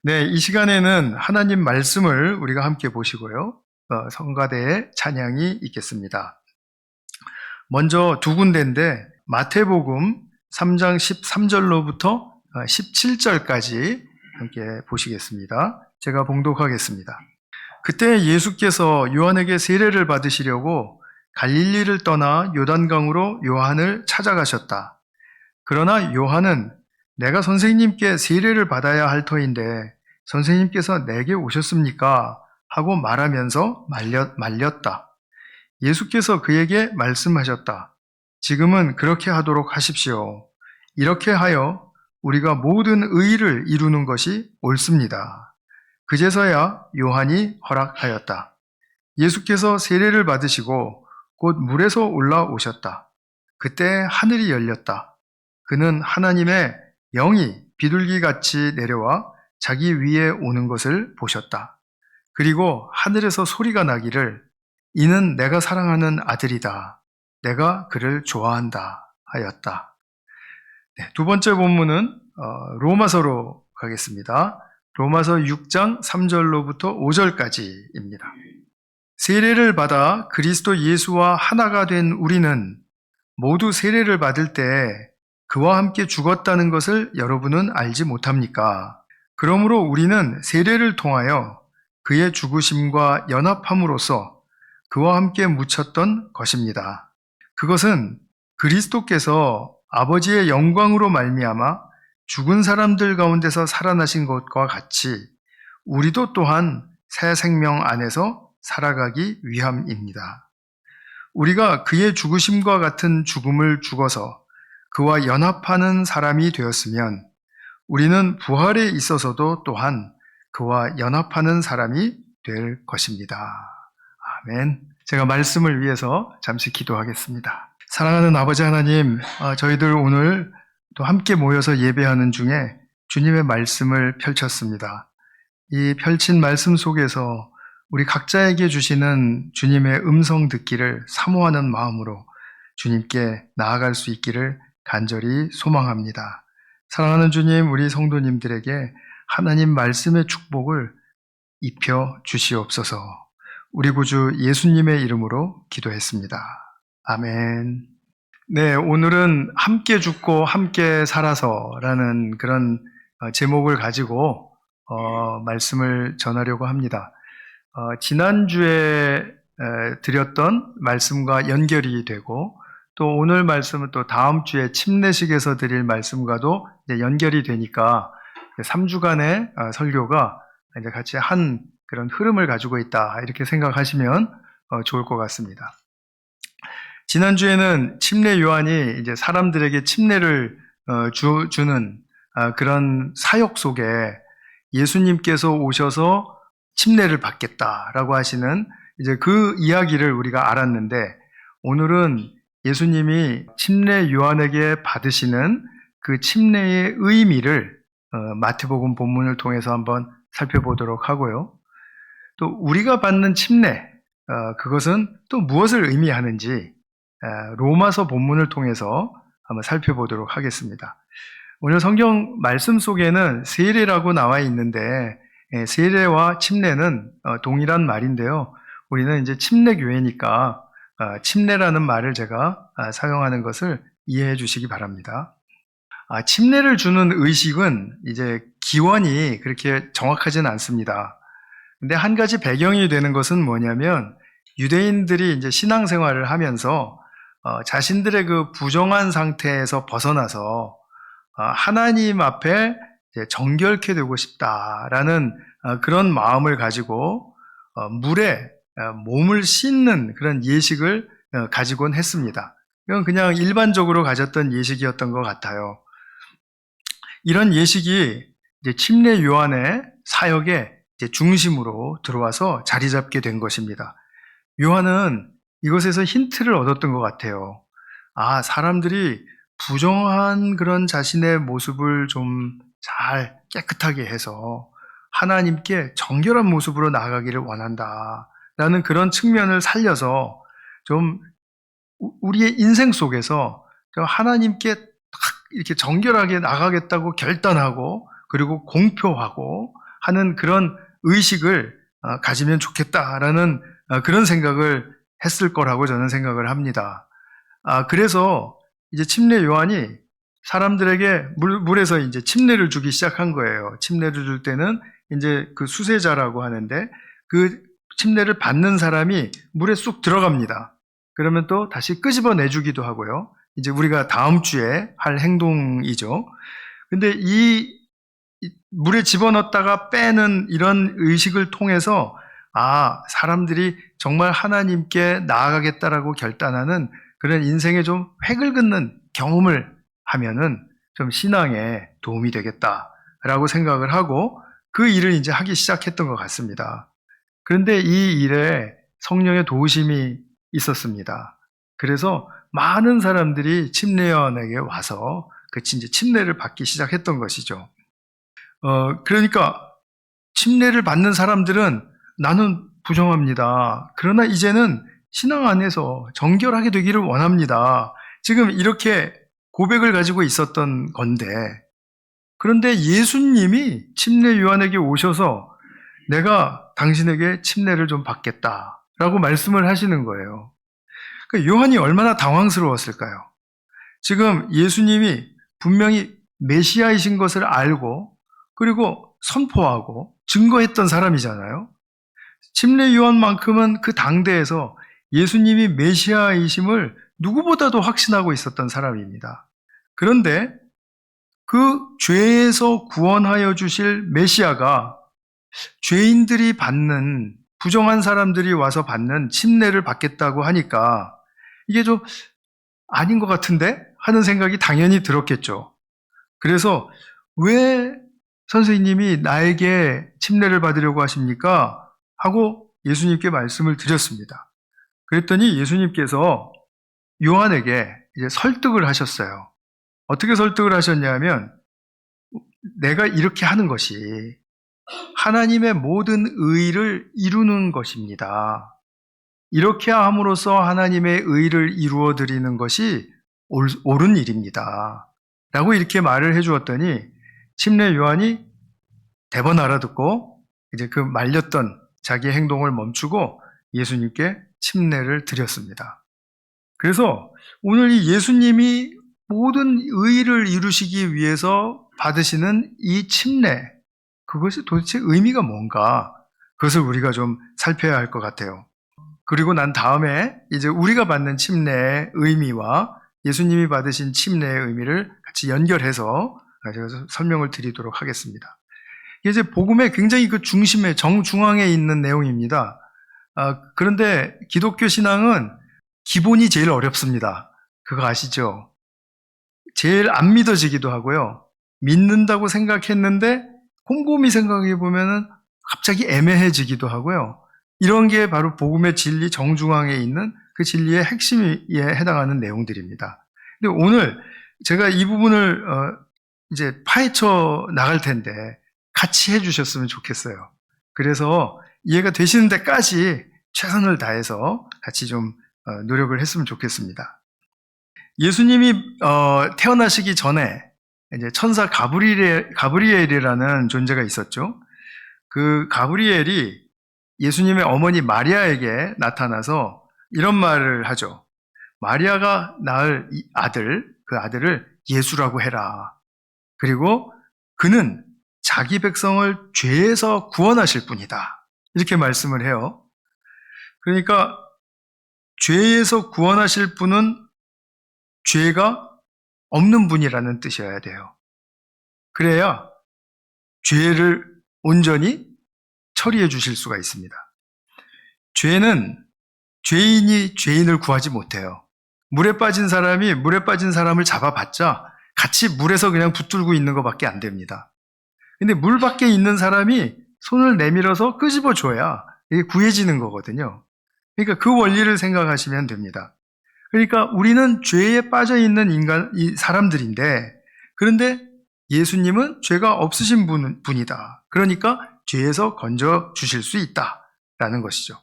네, 이 시간에는 하나님 말씀을 우리가 함께 보시고요. 성가대의 찬양이 있겠습니다. 먼저 두 군데인데 마태복음 3장 13절로부터 17절까지 함께 보시겠습니다. 제가 봉독하겠습니다. 그때 예수께서 요한에게 세례를 받으시려고 갈릴리를 떠나 요단강으로 요한을 찾아가셨다. 그러나 요한은 내가 선생님께 세례를 받아야 할 터인데 선생님께서 내게 오셨습니까? 하고 말하면서 말렸다. 예수께서 그에게 말씀하셨다. 지금은 그렇게 하도록 하십시오. 이렇게 하여 우리가 모든 의를 이루는 것이 옳습니다. 그제서야 요한이 허락하였다. 예수께서 세례를 받으시고 곧 물에서 올라오셨다. 그때 하늘이 열렸다. 그는 하나님의 영이 비둘기같이 내려와 자기 위에 오는 것을 보셨다. 그리고 하늘에서 소리가 나기를 이는 내가 사랑하는 아들이다. 내가 그를 좋아한다 하였다. 네, 두 번째 본문은 로마서로 가겠습니다. 로마서 6장 3절로부터 5절까지입니다. 세례를 받아 그리스도 예수와 하나가 된 우리는 모두 세례를 받을 때 그와 함께 죽었다는 것을 여러분은 알지 못합니까? 그러므로 우리는 세례를 통하여 그의 죽으심과 연합함으로써 그와 함께 묻혔던 것입니다. 그것은 그리스도께서 아버지의 영광으로 말미암아 죽은 사람들 가운데서 살아나신 것과 같이 우리도 또한 새 생명 안에서 살아가기 위함입니다. 우리가 그의 죽으심과 같은 죽음을 죽어서 그와 연합하는 사람이 되었으면 우리는 부활에 있어서도 또한 그와 연합하는 사람이 될 것입니다. 아멘. 제가 말씀을 위해서 잠시 기도하겠습니다. 사랑하는 아버지 하나님, 저희들 오늘 또 함께 모여서 예배하는 중에 주님의 말씀을 펼쳤습니다. 이 펼친 말씀 속에서 우리 각자에게 주시는 주님의 음성 듣기를 사모하는 마음으로 주님께 나아갈 수 있기를 간절히 소망합니다. 사랑하는 주님, 우리 성도님들에게 하나님 말씀의 축복을 입혀 주시옵소서. 우리 구주 예수님의 이름으로 기도했습니다. 아멘. 네, 오늘은 함께 죽고 함께 살아서라는 그런 제목을 가지고 말씀을 전하려고 합니다. 지난주에 드렸던 말씀과 연결이 되고 또 오늘 말씀은 또 다음 주에 침례식에서 드릴 말씀과도 이제 연결이 되니까 3주간의 설교가 이제 같이 한 그런 흐름을 가지고 있다 이렇게 생각하시면 좋을 것 같습니다. 지난주에는 침례 요한이 이제 사람들에게 침례를 주는 그런 사역 속에 예수님께서 오셔서 침례를 받겠다라고 하시는 이제 그 이야기를 우리가 알았는데 오늘은 예수님이 침례 요한에게 받으시는 그 침례의 의미를 마태복음 본문을 통해서 한번 살펴보도록 하고요. 또 우리가 받는 침례, 그것은 또 무엇을 의미하는지 로마서 본문을 통해서 한번 살펴보도록 하겠습니다. 오늘 성경 말씀 속에는 세례라고 나와 있는데 세례와 침례는 동일한 말인데요. 우리는 이제 침례교회니까 침례라는 말을 제가 사용하는 것을 이해해 주시기 바랍니다. 침례를 주는 의식은 이제 기원이 그렇게 정확하진 않습니다. 근데 한 가지 배경이 되는 것은 뭐냐면 유대인들이 이제 신앙생활을 하면서 자신들의 그 부정한 상태에서 벗어나서 하나님 앞에 이제 정결케 되고 싶다라는 그런 마음을 가지고 물에 몸을 씻는 그런 예식을 가지곤 했습니다. 이건 그냥 일반적으로 가졌던 예식이었던 것 같아요. 이런 예식이 이제 침례 요한의 사역의 이제 중심으로 들어와서 자리 잡게 된 것입니다. 요한은 이것에서 힌트를 얻었던 것 같아요. 사람들이 부정한 그런 자신의 모습을 좀 잘 깨끗하게 해서 하나님께 정결한 모습으로 나아가기를 원한다. 라는 그런 측면을 살려서 좀 우리의 인생 속에서 하나님께 딱 이렇게 정결하게 나가겠다고 결단하고 그리고 공표하고 하는 그런 의식을 가지면 좋겠다라는 그런 생각을 했을 거라고 저는 생각을 합니다. 그래서 이제 침례 요한이 사람들에게 물에서 이제 침례를 주기 시작한 거예요. 침례를 줄 때는 이제 그 수세자라고 하는데 그 침례를 받는 사람이 물에 쑥 들어갑니다. 그러면 또 다시 끄집어내주기도 하고요. 이제 우리가 다음 주에 할 행동이죠. 근데 이 물에 집어넣었다가 빼는 이런 의식을 통해서 사람들이 정말 하나님께 나아가겠다라고 결단하는 그런 인생에 좀 획을 긋는 경험을 하면은 좀 신앙에 도움이 되겠다라고 생각을 하고 그 일을 이제 하기 시작했던 것 같습니다. 그런데 이 일에 성령의 도우심이 있었습니다. 그래서 많은 사람들이 침례요한에게 와서 이제 침례를 받기 시작했던 것이죠. 그러니까 침례를 받는 사람들은 나는 부정합니다. 그러나 이제는 신앙 안에서 정결하게 되기를 원합니다. 지금 이렇게 고백을 가지고 있었던 건데, 그런데 예수님이 침례 요한에게 오셔서 내가 당신에게 침례를 좀 받겠다라고 말씀을 하시는 거예요. 그러니까 요한이 얼마나 당황스러웠을까요? 지금 예수님이 분명히 메시아이신 것을 알고 그리고 선포하고 증거했던 사람이잖아요. 침례 요한만큼은 그 당대에서 예수님이 메시아이심을 누구보다도 확신하고 있었던 사람입니다. 그런데 그 죄에서 구원하여 주실 메시아가 죄인들이 받는, 부정한 사람들이 와서 받는 침례를 받겠다고 하니까 이게 좀 아닌 것 같은데? 하는 생각이 당연히 들었겠죠. 그래서 왜 선생님이 나에게 침례를 받으려고 하십니까? 하고 예수님께 말씀을 드렸습니다. 그랬더니 예수님께서 요한에게 이제 설득을 하셨어요. 어떻게 설득을 하셨냐면 내가 이렇게 하는 것이 하나님의 모든 의를 이루는 것입니다. 이렇게 함으로써 하나님의 의를 이루어 드리는 것이 옳은 일입니다. 라고 이렇게 말을 해주었더니 침례 요한이 대번 알아듣고 이제 그 말렸던 자기 행동을 멈추고 예수님께 침례를 드렸습니다. 그래서 오늘 이 예수님이 모든 의를 이루시기 위해서 받으시는 이 침례, 그것이 도대체 의미가 뭔가, 그것을 우리가 좀 살펴야 할 것 같아요. 그리고 난 다음에 이제 우리가 받는 침례의 의미와 예수님이 받으신 침례의 의미를 같이 연결해서 제가 설명을 드리도록 하겠습니다. 이제 복음의 굉장히 그 중심에, 정중앙에 있는 내용입니다. 그런데 기독교 신앙은 기본이 제일 어렵습니다. 그거 아시죠? 제일 안 믿어지기도 하고요. 믿는다고 생각했는데 곰곰이 생각해 보면은 갑자기 애매해지기도 하고요. 이런 게 바로 복음의 진리 정중앙에 있는 그 진리의 핵심에 해당하는 내용들입니다. 근데 오늘 제가 이 부분을 이제 파헤쳐 나갈 텐데 같이 해주셨으면 좋겠어요. 그래서 이해가 되시는 데까지 최선을 다해서 같이 좀 노력을 했으면 좋겠습니다. 예수님이 태어나시기 전에 이제 천사 가브리엘이라는 존재가 있었죠. 그 가브리엘이 예수님의 어머니 마리아에게 나타나서 이런 말을 하죠. 마리아가 낳을 이 아들, 그 아들을 예수라고 해라. 그리고 그는 자기 백성을 죄에서 구원하실 분이다. 이렇게 말씀을 해요. 그러니까 죄에서 구원하실 분은 죄가 없는 분이라는 뜻이어야 돼요. 그래야 죄를 온전히 처리해 주실 수가 있습니다. 죄는 죄인이 죄인을 구하지 못해요. 물에 빠진 사람이 물에 빠진 사람을 잡아봤자 같이 물에서 그냥 붙들고 있는 것밖에 안 됩니다. 근데 물 밖에 있는 사람이 손을 내밀어서 끄집어 줘야 이게 구해지는 거거든요. 그러니까 그 원리를 생각하시면 됩니다. 그러니까 우리는 죄에 빠져 있는 사람들인데, 그런데 예수님은 죄가 없으신 분이다. 그러니까 죄에서 건져 주실 수 있다라는 것이죠.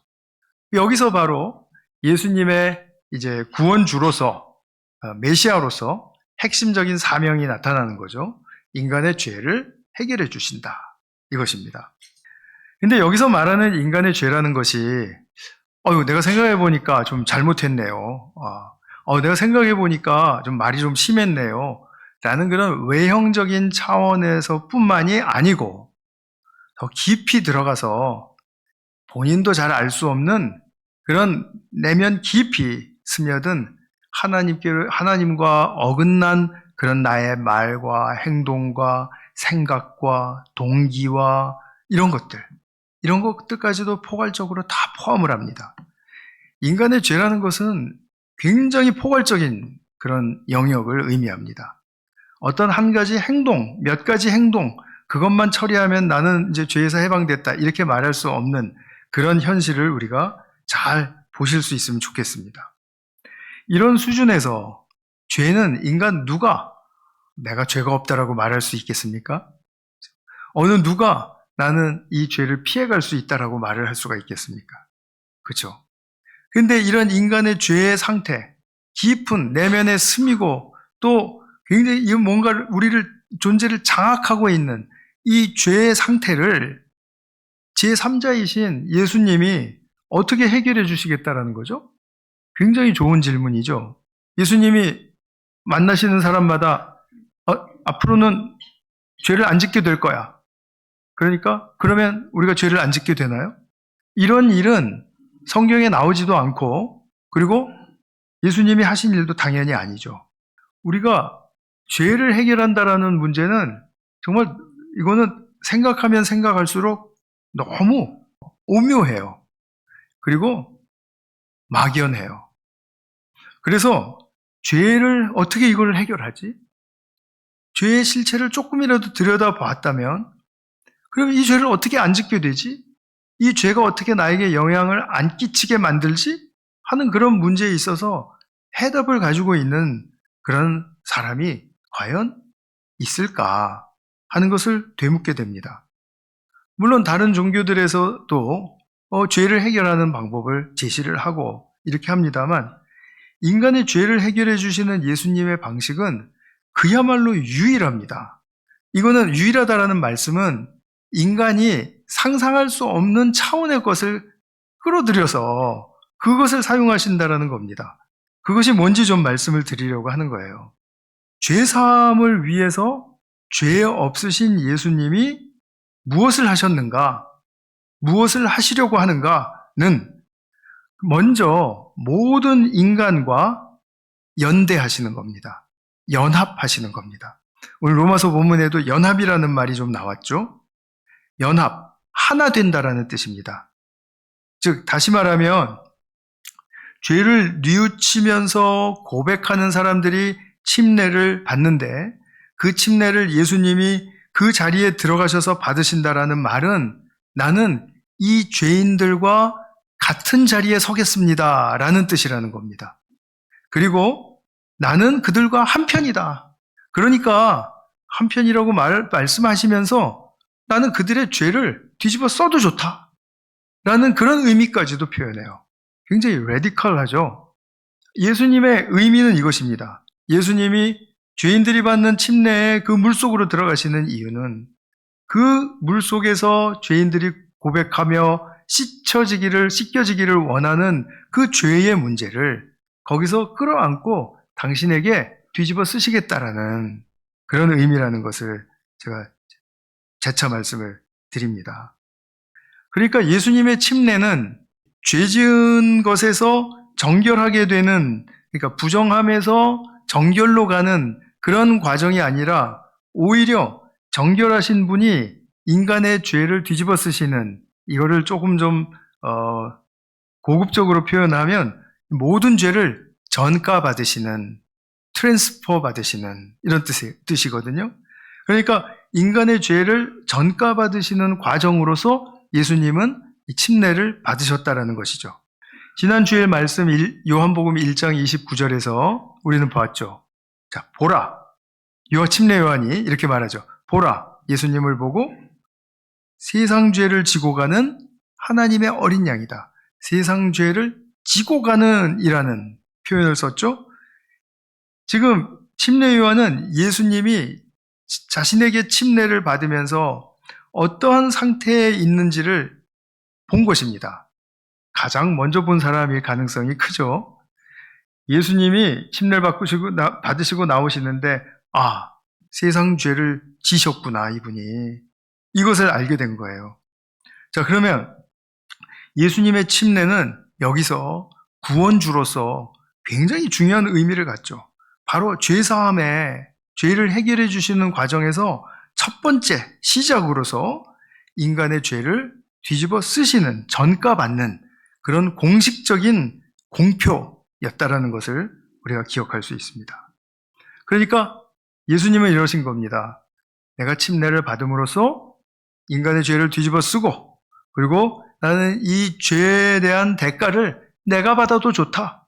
여기서 바로 예수님의 이제 구원주로서, 메시아로서 핵심적인 사명이 나타나는 거죠. 인간의 죄를 해결해 주신다. 이것입니다. 근데 여기서 말하는 인간의 죄라는 것이 내가 생각해 보니까 좀 잘못했네요. 내가 생각해 보니까 좀 말이 좀 심했네요. 라는 그런 외형적인 차원에서 뿐만이 아니고 더 깊이 들어가서 본인도 잘 알 수 없는 그런 내면 깊이 스며든 하나님과 어긋난 그런 나의 말과 행동과 생각과 동기와 이런 것들까지도 포괄적으로 다 포함을 합니다. 인간의 죄라는 것은 굉장히 포괄적인 그런 영역을 의미합니다. 어떤 한 가지 행동, 몇 가지 행동, 그것만 처리하면 나는 이제 죄에서 해방됐다, 이렇게 말할 수 없는 그런 현실을 우리가 잘 보실 수 있으면 좋겠습니다. 이런 수준에서 죄는 인간 누가 내가 죄가 없다라고 말할 수 있겠습니까? 어느 누가 나는 이 죄를 피해갈 수 있다라고 말을 할 수가 있겠습니까? 그렇죠? 근데 이런 인간의 죄의 상태, 깊은 내면에 스미고 또 굉장히 뭔가 존재를 장악하고 있는 이 죄의 상태를 제3자이신 예수님이 어떻게 해결해 주시겠다라는 거죠? 굉장히 좋은 질문이죠. 예수님이 만나시는 사람마다 앞으로는 죄를 안 짓게 될 거야. 그러면 우리가 죄를 안 짓게 되나요? 이런 일은 성경에 나오지도 않고, 그리고 예수님이 하신 일도 당연히 아니죠. 우리가 죄를 해결한다라는 문제는 정말 이거는 생각하면 생각할수록 너무 오묘해요. 그리고 막연해요. 그래서 죄를 어떻게 이걸 해결하지? 죄의 실체를 조금이라도 들여다봤다면 그럼 이 죄를 어떻게 안 짓게 되지? 이 죄가 어떻게 나에게 영향을 안 끼치게 만들지? 하는 그런 문제에 있어서 해답을 가지고 있는 그런 사람이 과연 있을까 하는 것을 되묻게 됩니다. 물론 다른 종교들에서도 죄를 해결하는 방법을 제시를 하고 이렇게 합니다만, 인간의 죄를 해결해 주시는 예수님의 방식은 그야말로 유일합니다. 이거는 유일하다라는 말씀은 인간이 상상할 수 없는 차원의 것을 끌어들여서 그것을 사용하신다라는 겁니다. 그것이 뭔지 좀 말씀을 드리려고 하는 거예요. 죄사함을 위해서 죄 없으신 예수님이 무엇을 하셨는가, 무엇을 하시려고 하는가는 먼저 모든 인간과 연대하시는 겁니다. 연합하시는 겁니다. 오늘 로마서 본문에도 연합이라는 말이 좀 나왔죠. 연합, 하나 된다라는 뜻입니다. 즉 다시 말하면 죄를 뉘우치면서 고백하는 사람들이 침례를 받는데, 그 침례를 예수님이 그 자리에 들어가셔서 받으신다라는 말은 나는 이 죄인들과 같은 자리에 서겠습니다 라는 뜻이라는 겁니다. 그리고 나는 그들과 한편이다. 그러니까 한편이라고 말씀하시면서 나는 그들의 죄를 뒤집어 써도 좋다 라는 그런 의미까지도 표현해요. 굉장히 레디컬하죠. 예수님의 의미는 이것입니다. 예수님이 죄인들이 받는 침례의 그 물속으로 들어가시는 이유는 그 물속에서 죄인들이 고백하며 씻겨지기를 원하는 그 죄의 문제를 거기서 끌어안고 당신에게 뒤집어 쓰시겠다라는 그런 의미라는 것을 제가 재차 말씀을 드립니다. 그러니까 예수님의 침례는 죄 지은 것에서 정결하게 되는, 그러니까 부정함에서 정결로 가는 그런 과정이 아니라 오히려 정결하신 분이 인간의 죄를 뒤집어 쓰시는, 이거를 조금 좀 고급적으로 표현하면 모든 죄를 전가 받으시는, 트랜스퍼 받으시는 이런 뜻이거든요. 그러니까 인간의 죄를 전가 받으시는 과정으로서 예수님은 이 침례를 받으셨다라는 것이죠. 지난 주일 말씀 요한복음 1장 29절에서 우리는 보았죠. 자, 보라. 침례 요한이 이렇게 말하죠. 보라. 예수님을 보고 세상 죄를 지고 가는 하나님의 어린 양이다. 세상 죄를 지고 가는 이라는 표현을 썼죠. 지금 침례 요한은 예수님이 자신에게 침례를 받으면서 어떠한 상태에 있는지를 본 것입니다. 가장 먼저 본 사람일 가능성이 크죠. 예수님이 침례를 받으시고 나오시는데, 아, 세상 죄를 지셨구나, 이분이. 이것을 알게 된 거예요. 자, 그러면 예수님의 침례는 여기서 구원주로서 굉장히 중요한 의미를 갖죠. 바로 죄사함에 죄를 해결해 주시는 과정에서 첫 번째 시작으로서 인간의 죄를 뒤집어 쓰시는, 전가받는 그런 공식적인 공표였다라는 것을 우리가 기억할 수 있습니다. 그러니까 예수님은 이러신 겁니다. 내가 침례를 받음으로써 인간의 죄를 뒤집어 쓰고, 그리고 나는 이 죄에 대한 대가를 내가 받아도 좋다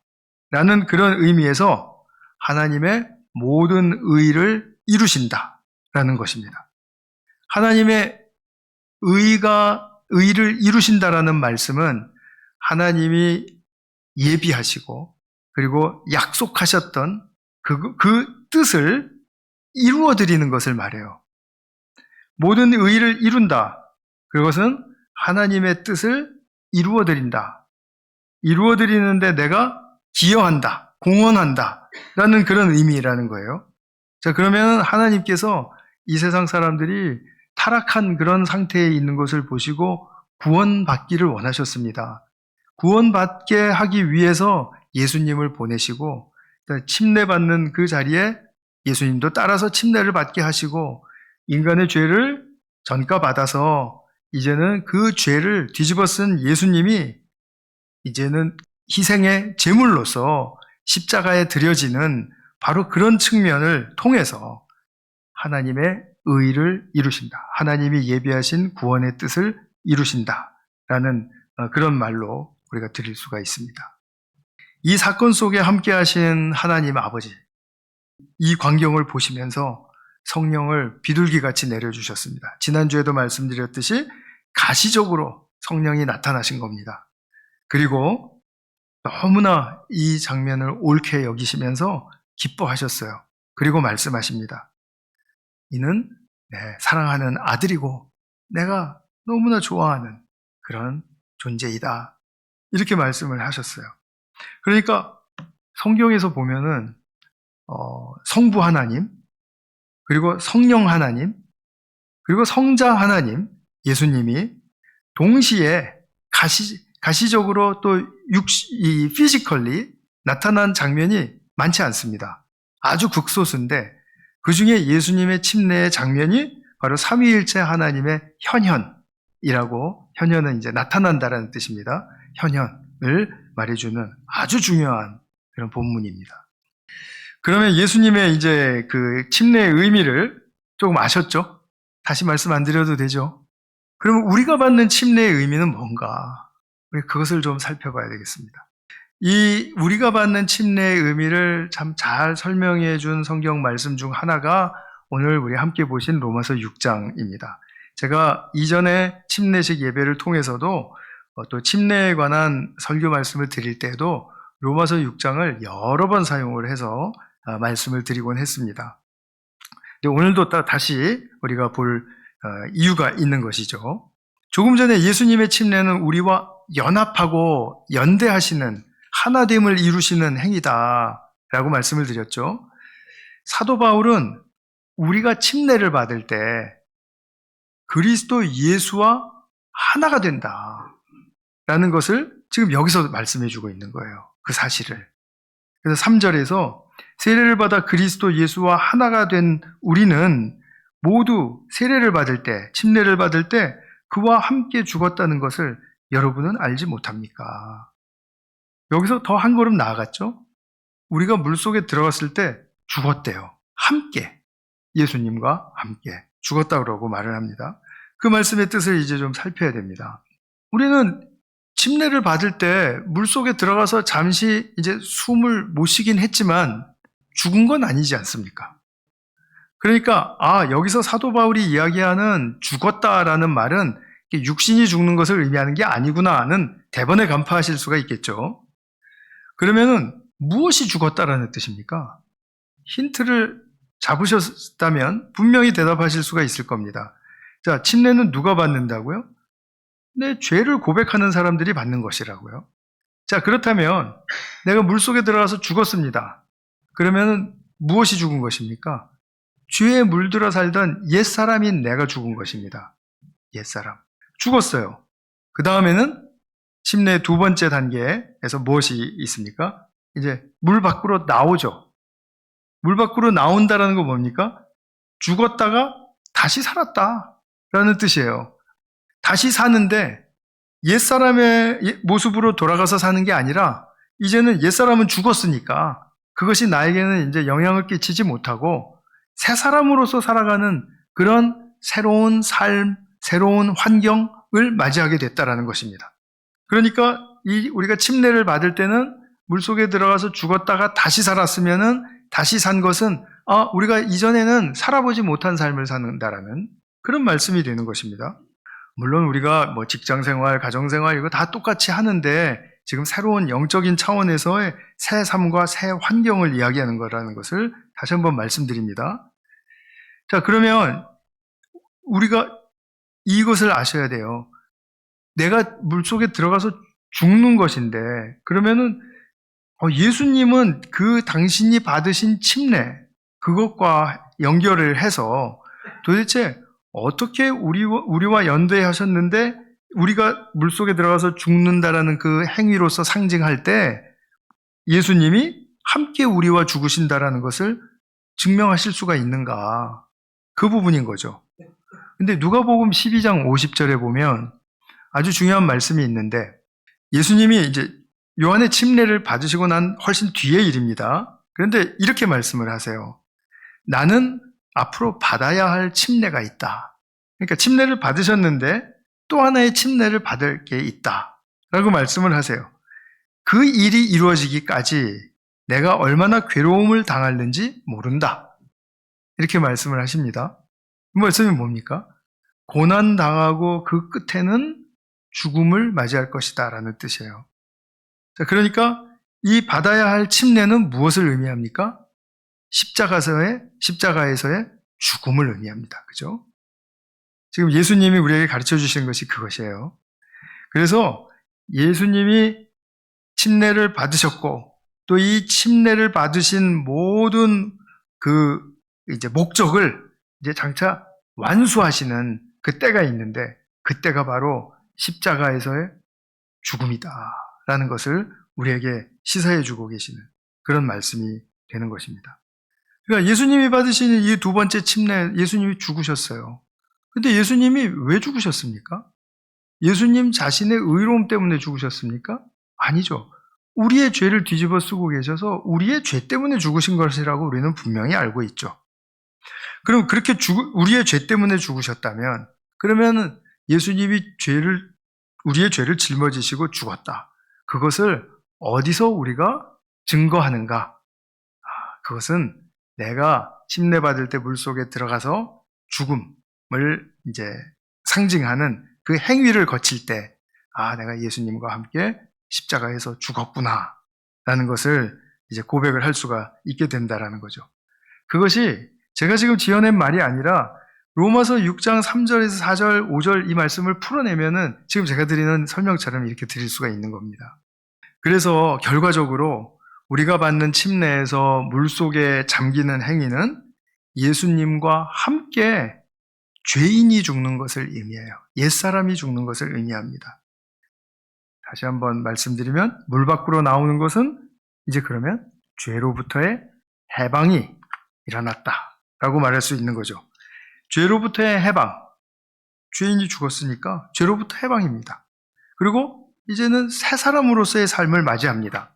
라는 그런 의미에서 하나님의 모든 의를 이루신다 라는 것입니다. 하나님의 의를 이루신다라는 말씀은 하나님이 예비하시고 그리고 약속하셨던 그 뜻을 이루어 드리는 것을 말해요. 모든 의를 이룬다. 그것은 하나님의 뜻을 이루어 드린다. 이루어 드리는데 내가 기여한다. 공헌한다. 라는 그런 의미라는 거예요. 자, 그러면 하나님께서 이 세상 사람들이 타락한 그런 상태에 있는 것을 보시고 구원받기를 원하셨습니다. 구원받게 하기 위해서 예수님을 보내시고 침례받는 그 자리에 예수님도 따라서 침례를 받게 하시고 인간의 죄를 전가받아서 이제는 그 죄를 뒤집어 쓴 예수님이 이제는 희생의 제물로서 십자가에 드려지는 바로 그런 측면을 통해서 하나님의 의를 이루신다. 하나님이 예비하신 구원의 뜻을 이루신다라는 그런 말로 우리가 드릴 수가 있습니다. 이 사건 속에 함께 하신 하나님 아버지, 이 광경을 보시면서 성령을 비둘기같이 내려주셨습니다. 지난주에도 말씀드렸듯이 가시적으로 성령이 나타나신 겁니다. 그리고 너무나 이 장면을 옳게 여기시면서 기뻐하셨어요. 그리고 말씀하십니다. 이는 사랑하는 아들이고 내가 너무나 좋아하는 그런 존재이다. 이렇게 말씀을 하셨어요. 그러니까 성경에서 보면은 성부 하나님, 그리고 성령 하나님, 그리고 성자 하나님, 예수님이 동시에 가시적으로 또 피지컬리 나타난 장면이 많지 않습니다. 아주 극소수인데 그 중에 예수님의 침례의 장면이 바로 삼위일체 하나님의 현현이라고, 현현은 이제 나타난다라는 뜻입니다. 현현을 말해주는 아주 중요한 그런 본문입니다. 그러면 예수님의 이제 그 침례의 의미를 조금 아셨죠? 다시 말씀 안 드려도 되죠? 그러면 우리가 받는 침례의 의미는 뭔가? 우리 그것을 좀 살펴봐야 되겠습니다. 이 우리가 받는 침례의 의미를 참 잘 설명해 준 성경 말씀 중 하나가 오늘 우리 함께 보신 로마서 6장입니다. 제가 이전에 침례식 예배를 통해서도 또 침례에 관한 설교 말씀을 드릴 때도 로마서 6장을 여러 번 사용을 해서 말씀을 드리곤 했습니다. 근데 오늘도 다시 우리가 볼 이유가 있는 것이죠. 조금 전에 예수님의 침례는 우리와 연합하고 연대하시는 하나됨을 이루시는 행위다라고 말씀을 드렸죠. 사도 바울은 우리가 침례를 받을 때 그리스도 예수와 하나가 된다라는 것을 지금 여기서 말씀해 주고 있는 거예요. 그 사실을. 그래서 3절에서 세례를 받아 그리스도 예수와 하나가 된 우리는 모두 세례를 받을 때, 침례를 받을 때 그와 함께 죽었다는 것을 여러분은 알지 못합니까? 여기서 더 한 걸음 나아갔죠? 우리가 물속에 들어갔을 때 죽었대요. 함께. 예수님과 함께 죽었다고 말을 합니다. 그 말씀의 뜻을 이제 좀 살펴야 됩니다. 우리는 침례를 받을 때 물속에 들어가서 잠시 이제 숨을 못 쉬긴 했지만 죽은 건 아니지 않습니까? 그러니까 여기서 사도 바울이 이야기하는 죽었다라는 말은 육신이 죽는 것을 의미하는 게 아니구나는 대번에 간파하실 수가 있겠죠. 그러면은 무엇이 죽었다라는 뜻입니까? 힌트를 잡으셨다면 분명히 대답하실 수가 있을 겁니다. 자, 침례는 누가 받는다고요? 내 죄를 고백하는 사람들이 받는 것이라고요. 자, 그렇다면 내가 물속에 들어가서 죽었습니다. 그러면 무엇이 죽은 것입니까? 죄에 물들어 살던 옛사람인 내가 죽은 것입니다. 옛사람. 죽었어요. 그 다음에는 침례의 두 번째 단계에서 무엇이 있습니까? 이제 물 밖으로 나오죠. 물 밖으로 나온다라는 거 뭡니까? 죽었다가 다시 살았다라는 뜻이에요. 다시 사는데 옛사람의 모습으로 돌아가서 사는 게 아니라 이제는 옛사람은 죽었으니까 그것이 나에게는 이제 영향을 끼치지 못하고 새 사람으로서 살아가는 그런 새로운 삶, 새로운 환경을 맞이하게 됐다라는 것입니다. 그러니까 우리가 침례를 받을 때는 물속에 들어가서 죽었다가 다시 살았으면은 다시 산 것은 우리가 이전에는 살아보지 못한 삶을 산다라는 그런 말씀이 되는 것입니다. 물론 우리가 뭐 직장생활, 가정생활 이거 다 똑같이 하는데 지금 새로운 영적인 차원에서의 새 삶과 새 환경을 이야기하는 거라는 것을 다시 한번 말씀드립니다. 자, 그러면 우리가 이것을 아셔야 돼요. 내가 물속에 들어가서 죽는 것인데 그러면은 예수님은 그 당신이 받으신 침례 그것과 연결을 해서 도대체 어떻게 우리와 연대하셨는데 우리가 물속에 들어가서 죽는다라는 그 행위로서 상징할 때 예수님이 함께 우리와 죽으신다라는 것을 증명하실 수가 있는가? 그 부분인 거죠. 근데 누가복음 12장 50절에 보면 아주 중요한 말씀이 있는데 예수님이 이제 요한의 침례를 받으시고 난 훨씬 뒤의 일입니다. 그런데 이렇게 말씀을 하세요. 나는 앞으로 받아야 할 침례가 있다. 그러니까 침례를 받으셨는데 또 하나의 침례를 받을 게 있다. 라고 말씀을 하세요. 그 일이 이루어지기까지 내가 얼마나 괴로움을 당하는지 모른다. 이렇게 말씀을 하십니다. 이 말씀이 뭡니까? 고난당하고 그 끝에는 죽음을 맞이할 것이다 라는 뜻이에요. 자, 그러니까 이 받아야 할 침례는 무엇을 의미합니까? 십자가에서의 죽음을 의미합니다. 그죠? 지금 예수님이 우리에게 가르쳐 주시는 것이 그것이에요. 그래서 예수님이 침례를 받으셨고 또 이 침례를 받으신 모든 그 이제 목적을 이제 장차 완수하시는 그 때가 있는데 그 때가 바로 십자가에서의 죽음이다라는 것을 우리에게 시사해 주고 계시는 그런 말씀이 되는 것입니다. 그러니까 예수님이 받으시는 이 두 번째 침례, 예수님이 죽으셨어요. 근데 예수님이 왜 죽으셨습니까? 예수님 자신의 의로움 때문에 죽으셨습니까? 아니죠. 우리의 죄를 뒤집어 쓰고 계셔서 우리의 죄 때문에 죽으신 것이라고 우리는 분명히 알고 있죠. 그럼 그렇게 우리의 죄 때문에 죽으셨다면 그러면 예수님이 우리의 죄를 짊어지시고 죽었다. 그것을 어디서 우리가 증거하는가? 그것은 내가 침례받을 때 물속에 들어가서 죽음을 이제 상징하는 그 행위를 거칠 때, 내가 예수님과 함께 십자가에서 죽었구나. 라는 것을 이제 고백을 할 수가 있게 된다라는 거죠. 그것이 제가 지금 지어낸 말이 아니라 로마서 6장 3절에서 4절, 5절 이 말씀을 풀어내면은 지금 제가 드리는 설명처럼 이렇게 드릴 수가 있는 겁니다. 그래서 결과적으로 우리가 받는 침례에서 물속에 잠기는 행위는 예수님과 함께 죄인이 죽는 것을 의미해요. 옛사람이 죽는 것을 의미합니다. 다시 한번 말씀드리면 물 밖으로 나오는 것은 이제 그러면 죄로부터의 해방이 일어났다라고 말할 수 있는 거죠. 죄로부터의 해방, 죄인이 죽었으니까 죄로부터 해방입니다. 그리고 이제는 새 사람으로서의 삶을 맞이합니다.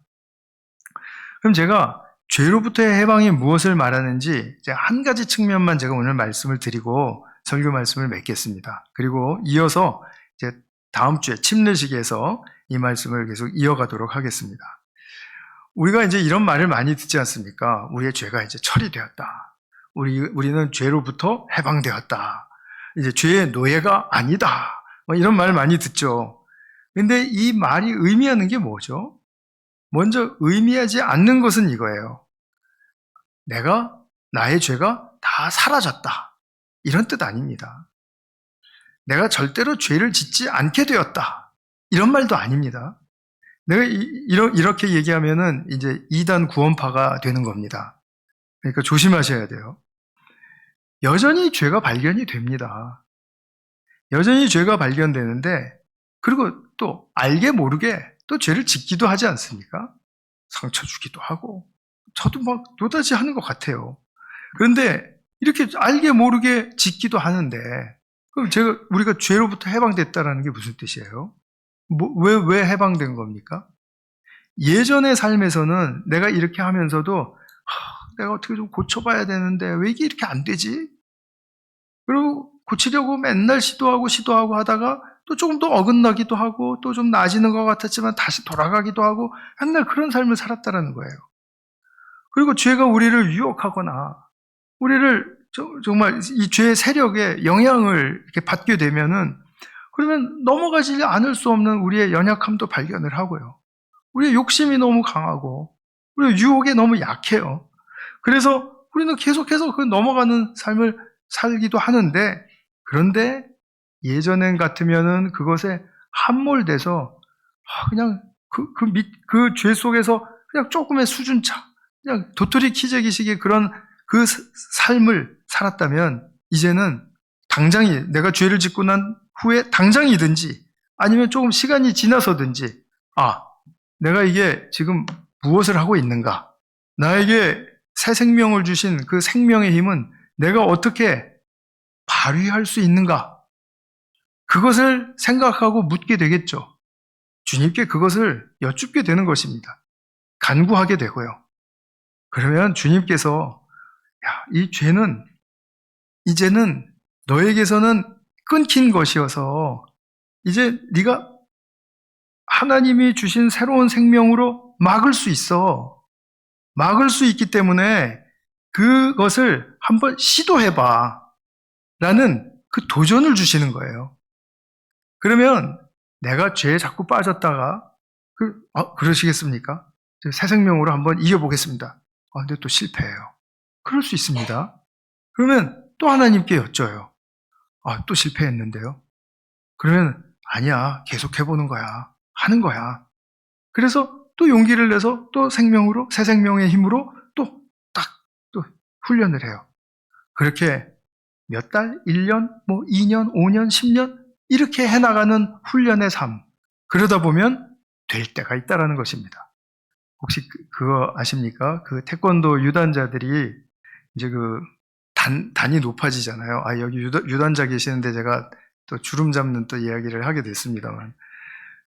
그럼 제가 죄로부터의 해방이 무엇을 말하는지 이제 한 가지 측면만 제가 오늘 말씀을 드리고 설교 말씀을 맺겠습니다. 그리고 이어서 이제 다음 주에 침례식에서 이 말씀을 계속 이어가도록 하겠습니다. 우리가 이제 이런 말을 많이 듣지 않습니까? 우리의 죄가 이제 처리되었다. 우리는 죄로부터 해방되었다. 이제 죄의 노예가 아니다. 이런 말 많이 듣죠. 근데 이 말이 의미하는 게 뭐죠? 먼저 의미하지 않는 것은 이거예요. 나의 죄가 다 사라졌다. 이런 뜻 아닙니다. 내가 절대로 죄를 짓지 않게 되었다. 이런 말도 아닙니다. 내가 이렇게 얘기하면은 이제 이단 구원파가 되는 겁니다. 그러니까 조심하셔야 돼요. 여전히 죄가 발견이 됩니다. 여전히 죄가 발견되는데, 그리고 또 알게 모르게 또 죄를 짓기도 하지 않습니까? 상처 주기도 하고, 저도 막 노다지 하는 것 같아요. 그런데 이렇게 알게 모르게 짓기도 하는데, 그럼 우리가 죄로부터 해방됐다라는 게 무슨 뜻이에요? 왜 해방된 겁니까? 예전의 삶에서는 내가 이렇게 하면서도 내가 어떻게 좀 고쳐봐야 되는데 왜 이게 이렇게 안 되지? 그리고 고치려고 맨날 시도하고 하다가 또 조금 더 어긋나기도 하고 또 좀 나아지는 것 같았지만 다시 돌아가기도 하고 맨날 그런 삶을 살았다라는 거예요. 그리고 죄가 우리를 유혹하거나 우리를 정말 이 죄의 세력에 영향을 이렇게 받게 되면은 그러면 넘어가지 않을 수 없는 우리의 연약함도 발견을 하고요. 우리의 욕심이 너무 강하고 우리의 유혹에 너무 약해요. 그래서 우리는 계속해서 그 넘어가는 삶을 살기도 하는데, 그런데 예전엔 같으면은 그것에 함몰돼서 그냥 그 죄 속에서 그냥 조금의 수준차, 그냥 도토리 키재기식의 그런 그 삶을 살았다면 이제는 당장이 내가 죄를 짓고 난 후에 당장이든지 아니면 조금 시간이 지나서든지 내가 이게 지금 무엇을 하고 있는가? 나에게 새 생명을 주신 그 생명의 힘은 내가 어떻게 발휘할 수 있는가? 그것을 생각하고 묻게 되겠죠. 주님께 그것을 여쭙게 되는 것입니다. 간구하게 되고요. 그러면 주님께서 이 죄는 이제는 너에게서는 끊긴 것이어서 이제 네가 하나님이 주신 새로운 생명으로 막을 수 있어. 막을 수 있기 때문에 그것을 한번 시도해봐. 라는 그 도전을 주시는 거예요. 그러면 내가 죄에 자꾸 빠졌다가 그러시겠습니까? 새 생명으로 한번 이겨보겠습니다. 근데 또 실패해요. 그럴 수 있습니다. 그러면 또 하나님께 여쭤요. 또 실패했는데요. 그러면 아니야, 계속 해보는 거야. 하는 거야. 그래서 또 용기를 내서 또 생명으로, 새 생명의 힘으로 또 훈련을 해요. 그렇게 몇 달, 1년, 2년, 5년, 10년 이렇게 해나가는 훈련의 삶. 그러다 보면 될 때가 있다라는 것입니다. 혹시 그거 아십니까? 그 태권도 유단자들이 이제 단이 높아지잖아요. 여기 유단자 계시는데 제가 또 주름 잡는 또 이야기를 하게 됐습니다만.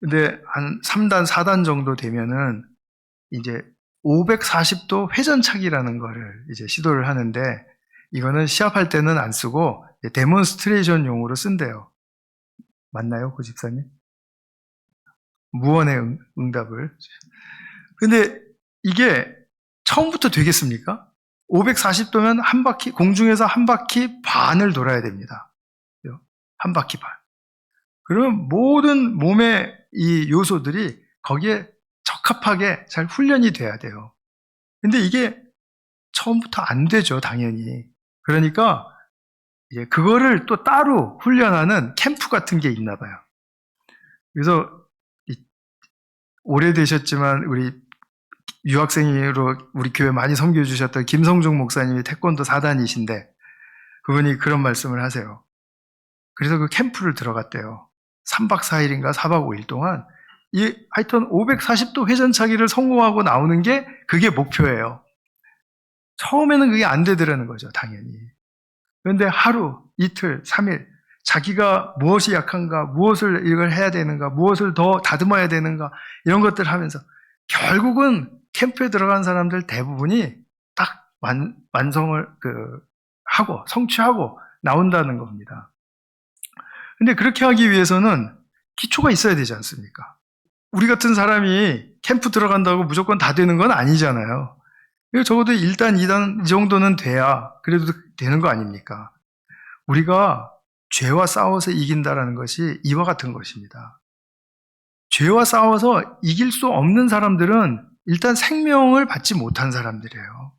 근데 한 3단, 4단 정도 되면은 이제 540도 회전차기라는 거를 이제 시도를 하는데, 이거는 시합할 때는 안 쓰고 데몬스트레이션용으로 쓴대요. 맞나요, 고 집사님? 무언의 응답을. 근데 이게 처음부터 되겠습니까? 540도면 한 바퀴, 공중에서 한 바퀴 반을 돌아야 됩니다. 한 바퀴 반. 그러면 모든 몸의 이 요소들이 거기에 적합하게 잘 훈련이 돼야 돼요. 근데 이게 처음부터 안 되죠, 당연히. 그러니까 이제 그거를 또 따로 훈련하는 캠프 같은 게 있나 봐요. 그래서 오래되셨지만 우리 유학생으로 우리 교회 많이 섬겨주셨던 김성중 목사님이 태권도 4단이신데 그분이 그런 말씀을 하세요. 그래서 그 캠프를 들어갔대요. 3박 4일인가 4박 5일 동안 하여튼 540도 회전차기를 성공하고 나오는 게 그게 목표예요. 처음에는 그게 안 되더라는 거죠, 당연히. 그런데 하루, 이틀, 3일 자기가 무엇이 약한가, 무엇을 이걸 해야 되는가, 무엇을 더 다듬어야 되는가 이런 것들을 하면서 결국은 캠프에 들어간 사람들 대부분이 딱 완성을 하고 성취하고 나온다는 겁니다. 근데 그렇게 하기 위해서는 기초가 있어야 되지 않습니까? 우리 같은 사람이 캠프 들어간다고 무조건 다 되는 건 아니잖아요. 적어도 1단, 2단 이 정도는 돼야 그래도 되는 거 아닙니까? 우리가 죄와 싸워서 이긴다라는 것이 이와 같은 것입니다. 죄와 싸워서 이길 수 없는 사람들은 일단 생명을 받지 못한 사람들이에요.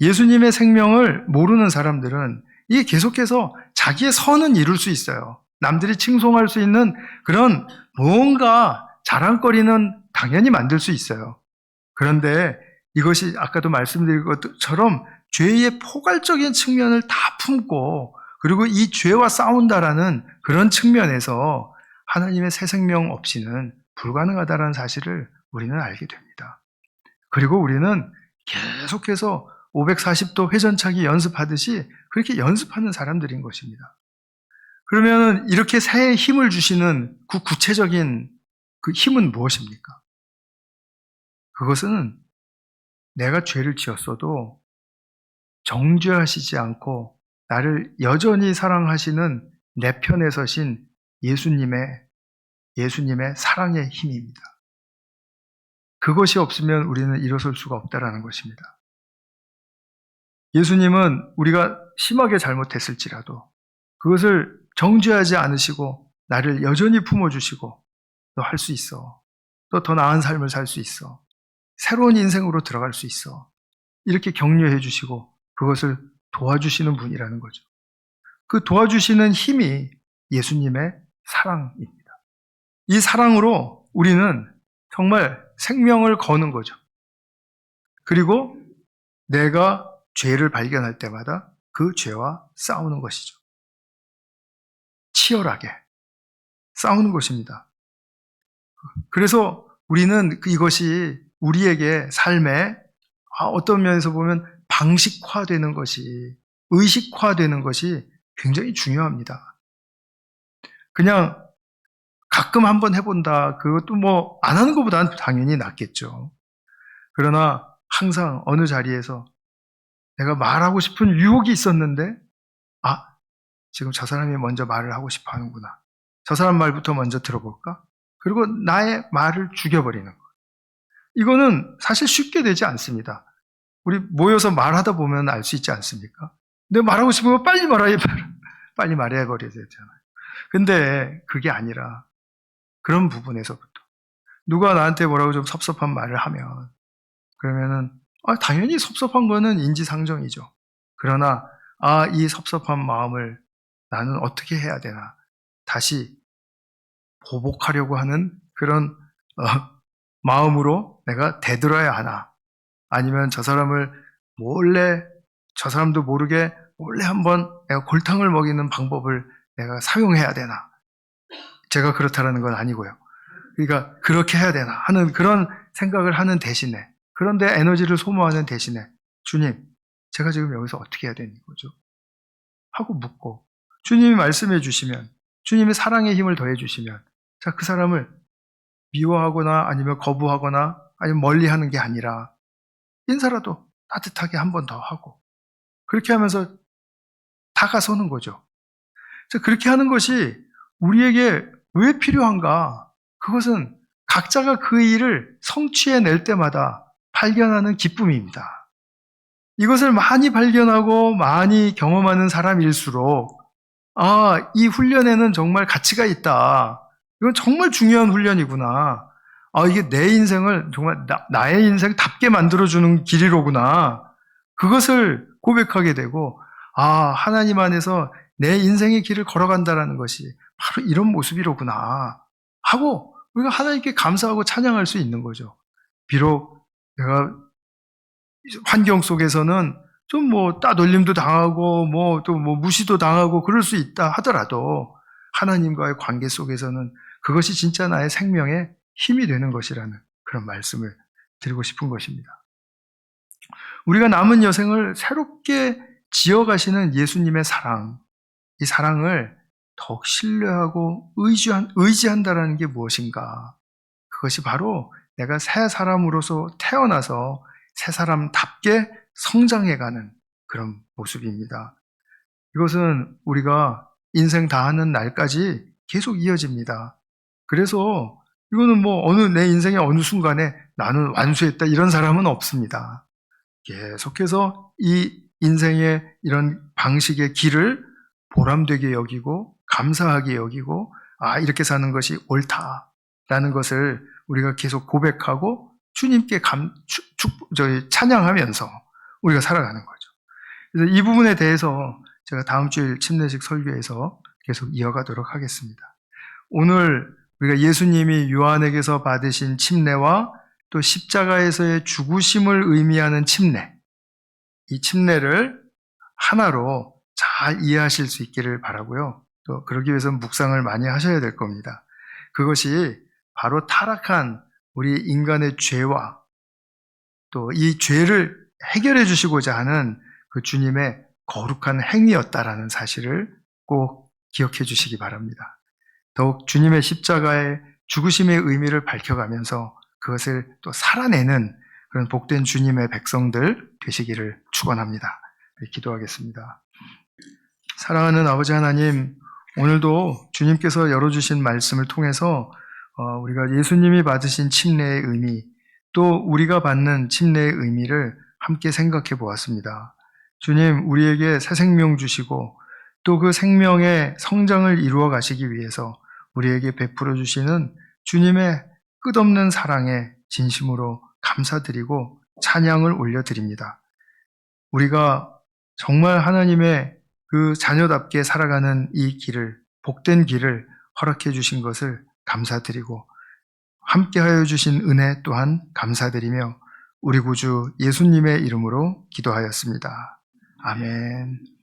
예수님의 생명을 모르는 사람들은 이게 계속해서 자기의 선은 이룰 수 있어요. 남들이 칭송할 수 있는 그런 뭔가 자랑거리는 당연히 만들 수 있어요. 그런데 이것이 아까도 말씀드린 것처럼 죄의 포괄적인 측면을 다 품고 그리고 이 죄와 싸운다라는 그런 측면에서 하나님의 새 생명 없이는 불가능하다는 사실을 우리는 알게 됩니다. 그리고 우리는 계속해서 540도 회전차기 연습하듯이 그렇게 연습하는 사람들인 것입니다. 그러면 이렇게 새해 힘을 주시는 그 구체적인 그 힘은 무엇입니까? 그것은 내가 죄를 지었어도 정죄하시지 않고 나를 여전히 사랑하시는 내 편에 서신 예수님의 사랑의 힘입니다. 그것이 없으면 우리는 일어설 수가 없다라는 것입니다. 예수님은 우리가 심하게 잘못했을지라도 그것을 정죄하지 않으시고 나를 여전히 품어주시고 너 할 수 있어. 또 더 나은 삶을 살 수 있어. 새로운 인생으로 들어갈 수 있어. 이렇게 격려해 주시고 그것을 도와주시는 분이라는 거죠. 그 도와주시는 힘이 예수님의 사랑입니다. 이 사랑으로 우리는 정말 생명을 거는 거죠. 그리고 내가 죄를 발견할 때마다 그 죄와 싸우는 것이죠. 치열하게 싸우는 것입니다. 그래서 우리는 이것이 우리에게 삶에 어떤 면에서 보면 방식화되는 것이, 의식화되는 것이 굉장히 중요합니다. 그냥 가끔 한번 해본다. 그것도 뭐 안 하는 것보다는 당연히 낫겠죠. 그러나 항상 어느 자리에서 내가 말하고 싶은 유혹이 있었는데 지금 저 사람이 먼저 말을 하고 싶어 하는구나. 저 사람 말부터 먼저 들어볼까? 그리고 나의 말을 죽여버리는 것. 이거는 사실 쉽게 되지 않습니다. 우리 모여서 말하다 보면 알 수 있지 않습니까? 내가 말하고 싶으면 빨리 말해야 버려야 되잖아요. 근데 그게 아니라 그런 부분에서부터 누가 나한테 뭐라고 좀 섭섭한 말을 하면 그러면은 당연히 섭섭한 거는 인지상정이죠. 그러나 이 섭섭한 마음을 나는 어떻게 해야 되나 다시 보복하려고 하는 그런 마음으로 내가 대들어야 하나 아니면 저 사람을 몰래 저 사람도 모르게 몰래 한번 내가 골탕을 먹이는 방법을 내가 사용해야 되나. 제가 그렇다라는 건 아니고요. 그러니까 그렇게 해야 되나 하는 그런 생각을 하는 대신에 그런데 에너지를 소모하는 대신에 주님 제가 지금 여기서 어떻게 해야 되는 거죠? 하고 묻고 주님이 말씀해 주시면 주님의 사랑의 힘을 더해 주시면 자, 그 사람을 미워하거나 아니면 거부하거나 아니면 멀리하는 게 아니라 인사라도 따뜻하게 한 번 더 하고 그렇게 하면서 다가서는 거죠. 자, 그렇게 하는 것이 우리에게 왜 필요한가? 그것은 각자가 그 일을 성취해낼 때마다 발견하는 기쁨입니다. 이것을 많이 발견하고 많이 경험하는 사람일수록 이 훈련에는 정말 가치가 있다. 이건 정말 중요한 훈련이구나. 이게 내 인생을 정말 나의 인생답게 만들어주는 길이로구나. 그것을 고백하게 되고 하나님 안에서 내 인생의 길을 걸어간다는 것이 바로 이런 모습이로구나 하고 우리가 하나님께 감사하고 찬양할 수 있는 거죠. 비록 내가 환경 속에서는 좀 따돌림도 당하고 또 무시도 당하고 그럴 수 있다 하더라도 하나님과의 관계 속에서는 그것이 진짜 나의 생명의 힘이 되는 것이라는 그런 말씀을 드리고 싶은 것입니다. 우리가 남은 여생을 새롭게 지어가시는 예수님의 사랑, 이 사랑을 더욱 신뢰하고 의지한다는 게 무엇인가? 그것이 바로 내가 새 사람으로서 태어나서 새 사람답게 성장해가는 그런 모습입니다. 이것은 우리가 인생 다하는 날까지 계속 이어집니다. 그래서 이거는 내 인생의 어느 순간에 나는 완수했다 이런 사람은 없습니다. 계속해서 이 인생의 이런 방식의 길을 보람되게 여기고 감사하게 여기고 이렇게 사는 것이 옳다라는 것을 우리가 계속 고백하고 주님께 찬양하면서 우리가 살아가는 거죠. 그래서 이 부분에 대해서 제가 다음 주일 침례식 설교에서 계속 이어가도록 하겠습니다. 오늘 우리가 예수님이 요한에게서 받으신 침례와 또 십자가에서의 죽으심을 의미하는 침례, 이 침례를 하나로 잘 이해하실 수 있기를 바라고요. 또 그러기 위해서는 묵상을 많이 하셔야 될 겁니다. 그것이 바로 타락한 우리 인간의 죄와 또 이 죄를 해결해 주시고자 하는 그 주님의 거룩한 행위였다라는 사실을 꼭 기억해 주시기 바랍니다. 더욱 주님의 십자가의 죽으심의 의미를 밝혀가면서 그것을 또 살아내는 그런 복된 주님의 백성들 되시기를 축원합니다. 기도하겠습니다. 사랑하는 아버지 하나님, 오늘도 주님께서 열어주신 말씀을 통해서 우리가 예수님이 받으신 침례의 의미, 또 우리가 받는 침례의 의미를 함께 생각해 보았습니다. 주님, 우리에게 새 생명 주시고 또 그 생명의 성장을 이루어 가시기 위해서 우리에게 베풀어 주시는 주님의 끝없는 사랑에 진심으로 감사드리고 찬양을 올려드립니다. 우리가 정말 하나님의 그 자녀답게 살아가는 이 길을, 복된 길을 허락해 주신 것을 감사드리고 함께하여 주신 은혜 또한 감사드리며 우리 구주 예수님의 이름으로 기도하였습니다. 아멘.